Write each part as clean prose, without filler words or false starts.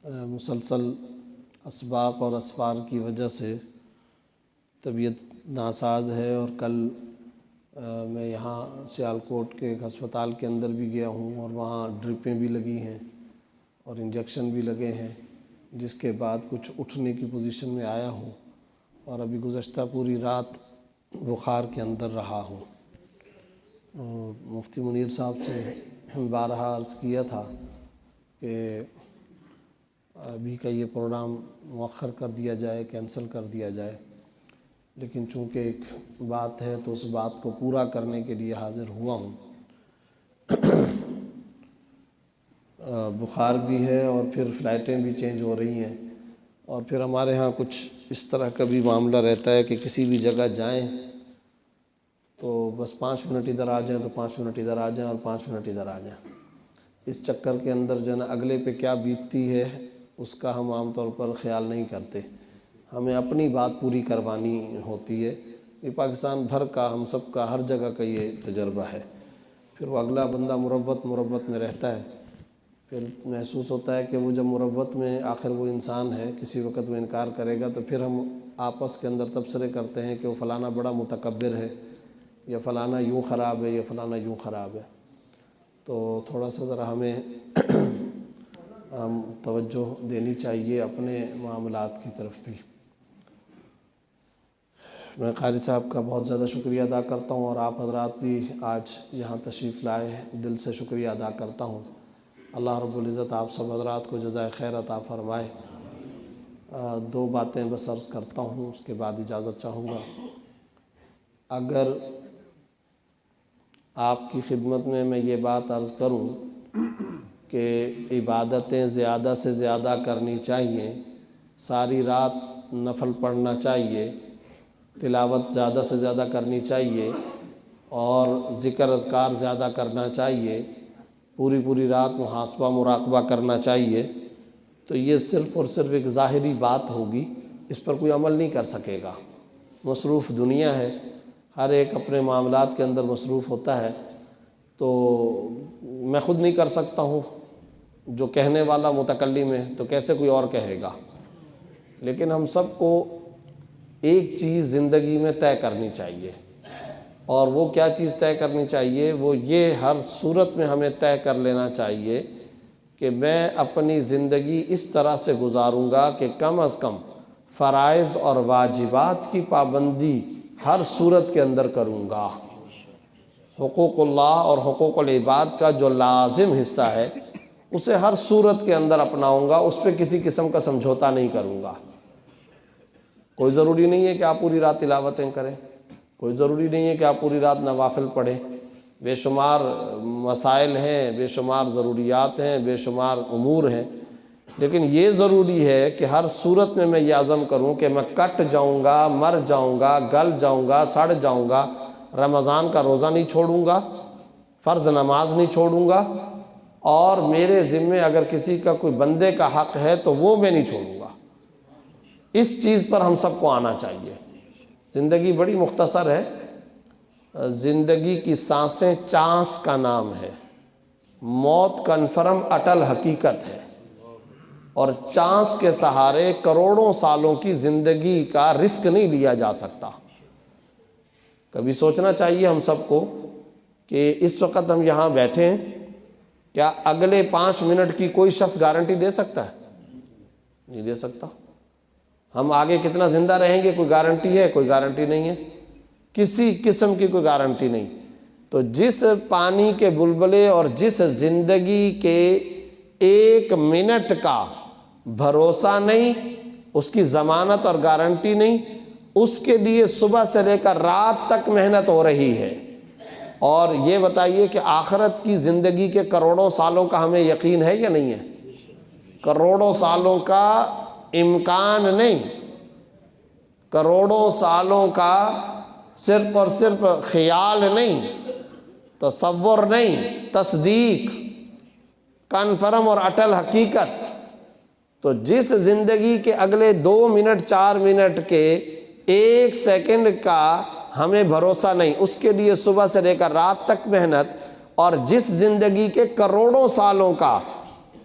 مسلسل اسباق اور اسفار کی وجہ سے طبیعت ناساز ہے، اور کل میں یہاں سیالکوٹ کے ایک ہسپتال کے اندر بھی گیا ہوں، اور وہاں ڈرپیں بھی لگی ہیں اور انجیکشن بھی لگے ہیں، جس کے بعد کچھ اٹھنے کی پوزیشن میں آیا ہوں، اور ابھی گزشتہ پوری رات بخار کے اندر رہا ہوں۔ مفتی منیر صاحب سے بارہا عرض کیا تھا کہ ابھی کا یہ پروگرام مؤخر کر دیا جائے، کینسل کر دیا جائے، لیکن چونکہ ایک بات ہے تو اس بات کو پورا کرنے کے لیے حاضر ہوا ہوں۔ بخار بھی ہے، اور پھر فلائٹیں بھی چینج ہو رہی ہیں، اور پھر ہمارے ہاں کچھ اس طرح کا بھی معاملہ رہتا ہے کہ کسی بھی جگہ جائیں تو بس 5 منٹ ادھر آ جائیں تو 5 منٹ ادھر آ جائیں، اور 5 منٹ ادھر آ جائیں۔ اس چکر کے اندر جو ہے نا اگلے پہ کیا بیتتی ہے اس کا ہم عام طور پر خیال نہیں کرتے، ہمیں اپنی بات پوری کروانی ہوتی ہے۔ یہ پاکستان بھر کا، ہم سب کا، ہر جگہ کا یہ تجربہ ہے۔ پھر وہ اگلا بندہ مروت میں رہتا ہے، پھر محسوس ہوتا ہے کہ وہ جب مروت میں، آخر وہ انسان ہے، کسی وقت وہ انکار کرے گا، تو پھر ہم آپس کے اندر تبصرے کرتے ہیں کہ وہ فلانا بڑا متکبر ہے، یا فلانا یوں خراب ہے، یا فلانا یوں خراب ہے۔ تو تھوڑا سا ذرا ہمیں توجہ دینی چاہیے اپنے معاملات کی طرف بھی۔ میں قاری صاحب کا بہت زیادہ شکریہ ادا کرتا ہوں، اور آپ حضرات بھی آج یہاں تشریف لائے، دل سے شکریہ ادا کرتا ہوں۔ اللہ رب العزت آپ سب حضرات کو جزائے خیر عطا فرمائے۔ 2 باتیں بس عرض کرتا ہوں، اس کے بعد اجازت چاہوں گا۔ اگر آپ کی خدمت میں یہ بات عرض کروں کہ عبادتیں زیادہ سے زیادہ کرنی چاہیے، ساری رات نفل پڑھنا چاہیے، تلاوت زیادہ سے زیادہ کرنی چاہیے، اور ذکر اذکار زیادہ کرنا چاہیے، پوری رات محاسبہ مراقبہ کرنا چاہیے، تو یہ صرف اور صرف ایک ظاہری بات ہوگی، اس پر کوئی عمل نہیں کر سکے گا۔ مصروف دنیا ہے، ہر ایک اپنے معاملات کے اندر مصروف ہوتا ہے، تو میں خود نہیں کر سکتا ہوں، جو کہنے والا متکلم ہے تو کیسے کوئی اور کہے گا۔ لیکن ہم سب کو ایک چیز زندگی میں طے کرنی چاہیے، اور وہ کیا چیز طے کرنی چاہیے؟ وہ یہ ہر صورت میں ہمیں طے کر لینا چاہیے کہ میں اپنی زندگی اس طرح سے گزاروں گا کہ کم از کم فرائض اور واجبات کی پابندی ہر صورت کے اندر کروں گا۔ حقوق اللہ اور حقوق العباد کا جو لازم حصہ ہے اسے ہر صورت کے اندر اپناؤں گا، اس پہ کسی قسم کا سمجھوتا نہیں کروں گا۔ کوئی ضروری نہیں ہے کہ آپ پوری رات تلاوتیں کریں، کوئی ضروری نہیں ہے کہ آپ پوری رات نوافل پڑھیں، بے شمار مسائل ہیں، بے شمار ضروریات ہیں، بے شمار امور ہیں، لیکن یہ ضروری ہے کہ ہر صورت میں یہ عزم کروں کہ میں کٹ جاؤں گا، مر جاؤں گا، گل جاؤں گا، سڑ جاؤں گا، رمضان کا روزہ نہیں چھوڑوں گا، فرض نماز نہیں چھوڑوں گا، اور میرے ذمے اگر کسی کا کوئی بندے کا حق ہے تو وہ میں نہیں چھوڑوں گا۔ اس چیز پر ہم سب کو آنا چاہیے۔ زندگی بڑی مختصر ہے، زندگی کی سانسیں چانس کا نام ہے، موت کنفرم اٹل حقیقت ہے، اور چانس کے سہارے کروڑوں سالوں کی زندگی کا رسک نہیں لیا جا سکتا۔ کبھی سوچنا چاہیے ہم سب کو کہ اس وقت ہم یہاں بیٹھے ہیں، کیا اگلے 5 منٹ کی کوئی شخص گارنٹی دے سکتا ہے؟ نہیں دے سکتا۔ ہم آگے کتنا زندہ رہیں گے کوئی گارنٹی ہے؟ کوئی گارنٹی نہیں ہے، کسی قسم کی کوئی گارنٹی نہیں۔ تو جس پانی کے بلبلے اور جس زندگی کے 1 منٹ کا بھروسہ نہیں، اس کی ضمانت اور گارنٹی نہیں، اس کے لیے صبح سے لے کر رات تک محنت ہو رہی ہے۔ اور یہ بتائیے کہ آخرت کی زندگی کے کروڑوں سالوں کا ہمیں یقین ہے یا نہیں ہے؟ کروڑوں سالوں کا امکان نہیں، کروڑوں سالوں کا صرف اور صرف خیال نہیں، تصور نہیں، تصدیق، کنفرم اور اٹل حقیقت۔ تو جس زندگی کے اگلے 2 منٹ 4 منٹ کے 1 سیکنڈ کا ہمیں بھروسہ نہیں، اس کے لیے صبح سے لے کر رات تک محنت، اور جس زندگی کے کروڑوں سالوں کا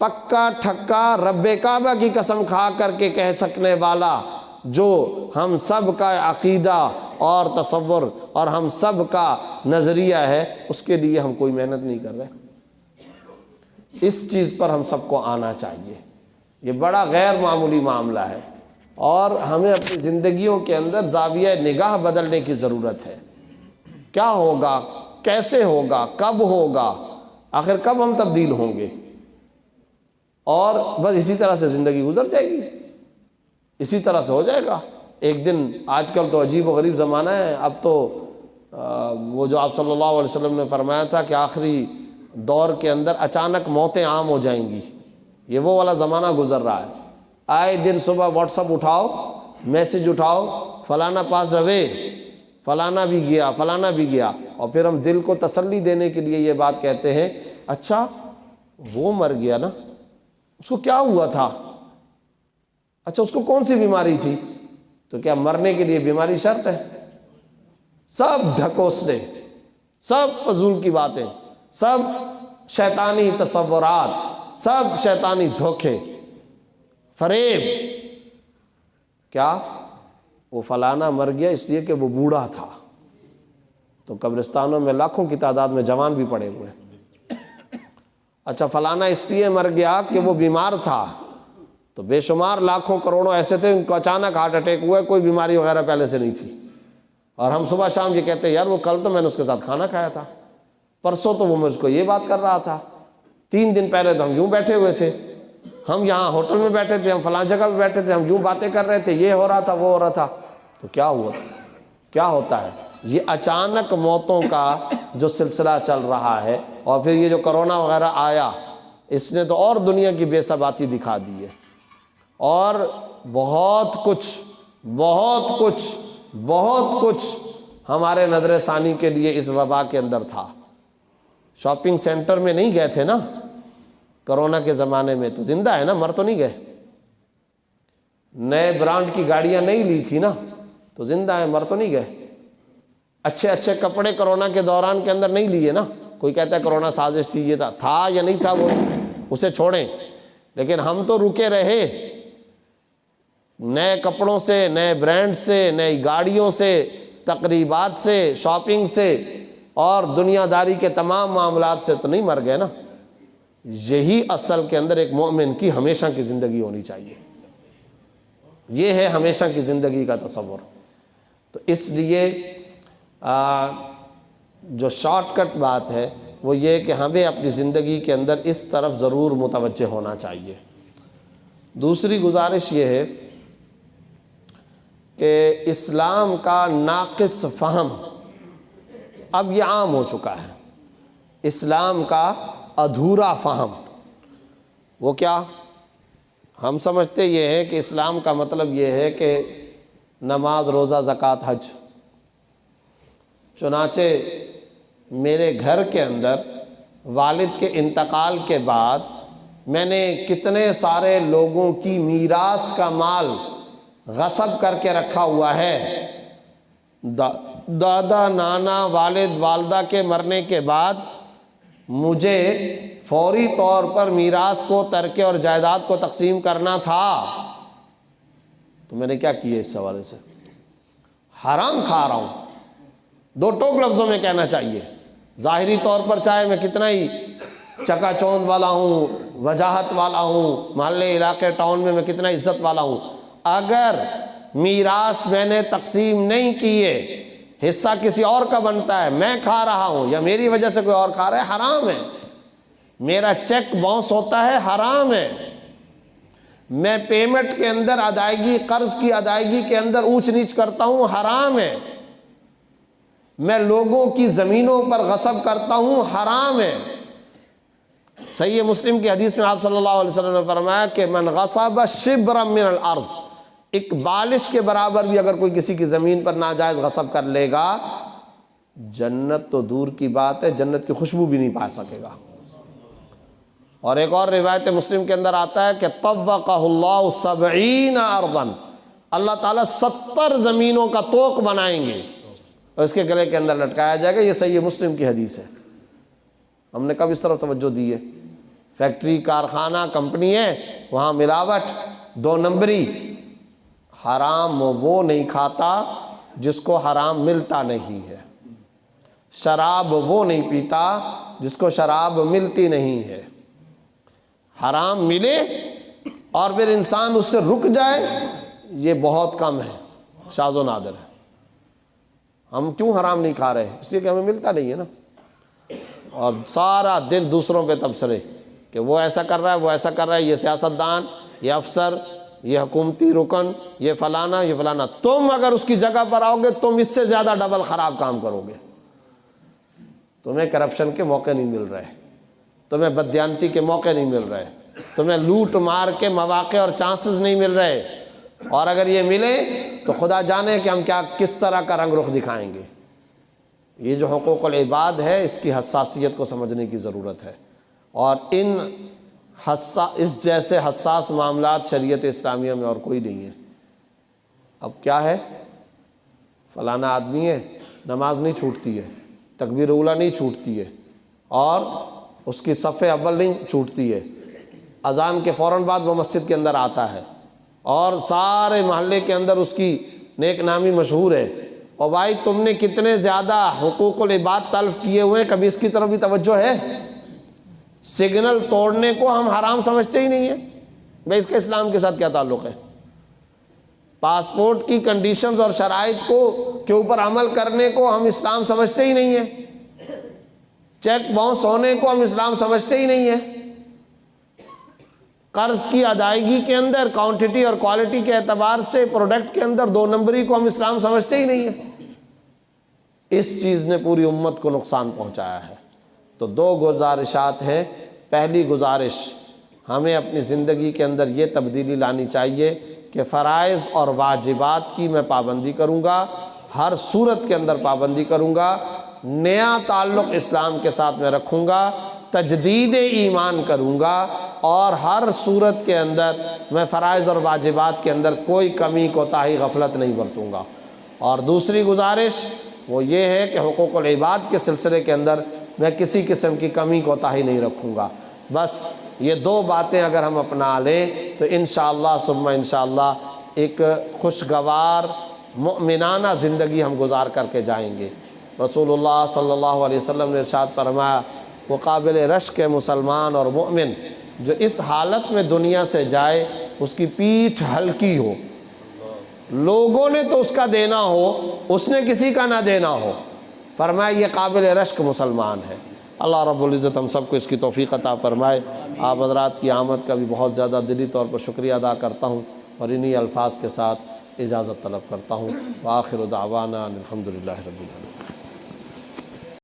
پکا ٹھکا رب کعبہ کی قسم کھا کر کے کہہ سکنے والا، جو ہم سب کا عقیدہ اور تصور اور ہم سب کا نظریہ ہے، اس کے لیے ہم کوئی محنت نہیں کر رہے۔ اس چیز پر ہم سب کو آنا چاہیے۔ یہ بڑا غیر معمولی معاملہ ہے، اور ہمیں اپنی زندگیوں کے اندر زاویہ نگاہ بدلنے کی ضرورت ہے۔ کیا ہوگا، کیسے ہوگا، کب ہوگا، آخر کب ہم تبدیل ہوں گے؟ اور بس اسی طرح سے زندگی گزر جائے گی، اسی طرح سے ہو جائے گا۔ ایک دن، آج کل تو عجیب و غریب زمانہ ہے، اب تو وہ جو آپ صلی اللہ علیہ وسلم نے فرمایا تھا کہ آخری دور کے اندر اچانک موتیں عام ہو جائیں گی، یہ وہ والا زمانہ گزر رہا ہے۔ آئے دن صبح واٹس اپ اٹھاؤ، میسج اٹھاؤ، فلانا پاس رہے، فلانا بھی گیا، فلانا بھی گیا، اور پھر ہم دل کو تسلی دینے کے لیے یہ بات کہتے ہیں، اچھا وہ مر گیا نا، اس کو کیا ہوا تھا؟ اچھا اس کو کون سی بیماری تھی؟ تو کیا مرنے کے لیے بیماری شرط ہے؟ سب ڈھکوسلے، سب فضول کی باتیں، سب شیطانی تصورات، سب شیطانی دھوکے، فریب۔ کیا وہ فلانا مر گیا اس لیے کہ وہ بوڑھا تھا؟ تو قبرستانوں میں لاکھوں کی تعداد میں جوان بھی پڑے ہوئے ہیں۔ اچھا فلانا اس لیے مر گیا کہ وہ بیمار تھا، تو بے شمار لاکھوں کروڑوں ایسے تھے ان کو اچانک ہارٹ اٹیک ہوا ہے، کوئی بیماری وغیرہ پہلے سے نہیں تھی، اور ہم صبح شام یہ کہتے ہیں یار وہ کل تو میں نے اس کے ساتھ کھانا کھایا تھا، پرسوں تو وہ مجھ کو یہ بات کر رہا تھا، 3 دن پہلے تو ہم یوں بیٹھے ہوئے تھے، ہم یہاں ہوٹل میں بیٹھے تھے، ہم فلاں جگہ پہ بیٹھے تھے، ہم یوں باتیں کر رہے تھے، یہ ہو رہا تھا، وہ ہو رہا تھا۔ تو کیا ہوا تھا؟ کیا ہوتا ہے؟ یہ اچانک موتوں کا جو سلسلہ چل رہا ہے، اور پھر یہ جو کرونا وغیرہ آیا، اس نے تو اور دنیا کی بے ثباتی دکھا دی ہے، اور بہت کچھ ہمارے نظر ثانی کے لیے اس وبا کے اندر تھا۔ شاپنگ سینٹر میں نہیں گئے تھے نا کرونا کے زمانے میں، تو زندہ ہے نا، مر تو نہیں گئے۔ نئے برانڈ کی گاڑیاں نہیں لی تھی نا، تو زندہ ہیں، مر تو نہیں گئے۔ اچھے کپڑے کرونا کے دوران کے اندر نہیں لیے نا، کوئی کہتا ہے کرونا سازش تھی، یہ تھا یا نہیں تھا، وہ اسے چھوڑیں، لیکن ہم تو رکے رہے، نئے کپڑوں سے، نئے برانڈ سے، نئی گاڑیوں سے، تقریبات سے، شاپنگ سے اور دنیا داری کے تمام معاملات سے تو نہیں مر گئے نا۔ یہی اصل کے اندر ایک مومن کی ہمیشہ کی زندگی ہونی چاہیے، یہ ہے ہمیشہ کی زندگی کا تصور۔ تو اس لیے جو شارٹ کٹ بات ہے وہ یہ کہ ہمیں اپنی زندگی کے اندر اس طرف ضرور متوجہ ہونا چاہیے۔ دوسری گزارش یہ ہے کہ اسلام کا ناقص فہم اب یہ عام ہو چکا ہے، اسلام کا ادھورا فہم۔ وہ کیا؟ ہم سمجھتے یہ ہے کہ اسلام کا مطلب یہ ہے کہ نماز، روزہ، زکوٰۃ، حج۔ چنانچہ میرے گھر کے اندر والد کے انتقال کے بعد میں نے کتنے سارے لوگوں کی میراث کا مال غصب کر کے رکھا ہوا ہے۔ دادا، نانا، والد، والدہ کے مرنے کے بعد مجھے فوری طور پر میراث کو، ترکے اور جائیداد کو تقسیم کرنا تھا، تو میں نے کیا کیا؟ اس حوالے سے حرام کھا رہا ہوں، دو ٹوک لفظوں میں کہنا چاہیے۔ ظاہری طور پر چاہے میں کتنا ہی چکا چوند والا ہوں، وجاہت والا ہوں، محلے، علاقے، ٹاؤن میں کتنا عزت والا ہوں، اگر میراث میں نے تقسیم نہیں کیے، حصہ کسی اور کا بنتا ہے، میں کھا رہا ہوں یا میری وجہ سے کوئی اور کھا رہا ہے، حرام ہے۔ میرا چیک باؤنس ہوتا ہے، حرام ہے۔ میں پیمنٹ کے اندر ادائیگی، قرض کی ادائیگی کے اندر اونچ نیچ کرتا ہوں، حرام ہے۔ میں لوگوں کی زمینوں پر غصب کرتا ہوں، حرام ہے۔ صحیح مسلم کی حدیث میں آپ صلی اللہ علیہ وسلم نے فرمایا کہ من غصب شبرا من الارض، ایک بالش کے برابر بھی اگر کوئی کسی کی زمین پر ناجائز غصب کر لے گا، جنت تو دور کی بات ہے، جنت کی خوشبو بھی نہیں پا سکے گا۔ اور ایک اور روایت مسلم کے اندر آتا ہے کہ طوقہ اللہ 70 ارضا، اللہ تعالیٰ 70 زمینوں کا طوق بنائیں گے اور اس کے گلے کے اندر لٹکایا جائے گا۔ یہ صحیح مسلم کی حدیث ہے۔ ہم نے کب اس طرف توجہ دی ہے؟ فیکٹری کارخانہ کمپنی ہے وہاں ملاوٹ 2 نمبری. حرام وہ نہیں کھاتا جس کو حرام ملتا نہیں ہے. شراب وہ نہیں پیتا جس کو شراب ملتی نہیں ہے. حرام ملے اور پھر انسان اس سے رک جائے یہ بہت کم ہے، شاذ و نادر ہے. ہم کیوں حرام نہیں کھا رہے؟ اس لیے کہ ہمیں ملتا نہیں ہے نا. اور سارا دن دوسروں پہ تبصرے کہ وہ ایسا کر رہا ہے، وہ ایسا کر رہا ہے، یہ سیاستدان، یہ افسر، یہ حکومتی رکن، یہ فلانا، یہ فلانا. تم اگر اس کی جگہ پر آؤ گے تم اس سے زیادہ ڈبل خراب کام کرو گے. تمہیں کرپشن کے موقع نہیں مل رہے، تمہیں بددیانتی کے موقع نہیں مل رہے، تمہیں لوٹ مار کے مواقع اور چانسز نہیں مل رہے. اور اگر یہ ملے تو خدا جانے کہ ہم کس طرح کا رنگ رخ دکھائیں گے. یہ جو حقوق العباد ہے اس کی حساسیت کو سمجھنے کی ضرورت ہے. اور اس جیسے حساس معاملات شریعت اسلامیہ میں اور کوئی نہیں ہے. اب کیا ہے، فلانا آدمی ہے، نماز نہیں چھوٹتی ہے، تکبیر اولیٰ نہیں چھوٹتی ہے، اور اس کی صف اول نہیں چھوٹتی ہے، اذان کے فوراً بعد وہ مسجد کے اندر آتا ہے، اور سارے محلے کے اندر اس کی نیک نامی مشہور ہے. اور بھائی تم نے کتنے زیادہ حقوق العباد تلف کیے ہوئے ہیں، کبھی اس کی طرف بھی توجہ ہے؟ سگنل توڑنے کو ہم حرام سمجھتے ہی نہیں ہیں. بھائی اس کا اسلام کے ساتھ کیا تعلق ہے؟ پاسپورٹ کی کنڈیشنز اور شرائط کے اوپر عمل کرنے کو ہم اسلام سمجھتے ہی نہیں ہیں. چیک باؤنس ہونے کو ہم اسلام سمجھتے ہی نہیں ہیں. قرض کی ادائیگی کے اندر کوانٹٹی اور کوالٹی کے اعتبار سے پروڈکٹ کے اندر 2 نمبری کو ہم اسلام سمجھتے ہی نہیں ہیں. اس چیز نے پوری امت کو نقصان پہنچایا ہے. تو 2 گزارشات ہیں. پہلی گزارش، ہمیں اپنی زندگی کے اندر یہ تبدیلی لانی چاہیے کہ فرائض اور واجبات کی میں پابندی کروں گا، ہر صورت کے اندر پابندی کروں گا، نیا تعلق اسلام کے ساتھ میں رکھوں گا، تجدید ایمان کروں گا، اور ہر صورت کے اندر میں فرائض اور واجبات کے اندر کوئی کمی کوتاہی غفلت نہیں برتوں گا. اور دوسری گزارش وہ یہ ہے کہ حقوق العباد کے سلسلے کے اندر میں کسی قسم کی کمی کوتاہی نہیں رکھوں گا. بس یہ 2 باتیں اگر ہم اپنا لیں تو انشاءاللہ ثم انشاءاللہ ایک خوشگوار مؤمنانہ زندگی ہم گزار کر کے جائیں گے. رسول اللہ صلی اللہ علیہ وسلم نے ارشاد فرمایا، وہ قابل رشک مسلمان اور مومن جو اس حالت میں دنیا سے جائے اس کی پیٹھ ہلکی ہو، لوگوں نے تو اس کا دینا ہو، اس نے کسی کا نہ دینا ہو. فرمایا یہ قابل رشک مسلمان ہے. اللہ رب العزت ہم سب کو اس کی توفیق عطا فرمائے. آپ حضرات کی آمد کا بھی بہت زیادہ دلی طور پر شکریہ ادا کرتا ہوں، اور انہی الفاظ کے ساتھ اجازت طلب کرتا ہوں. وآخر دعوانا الحمدللہ رب العالمین.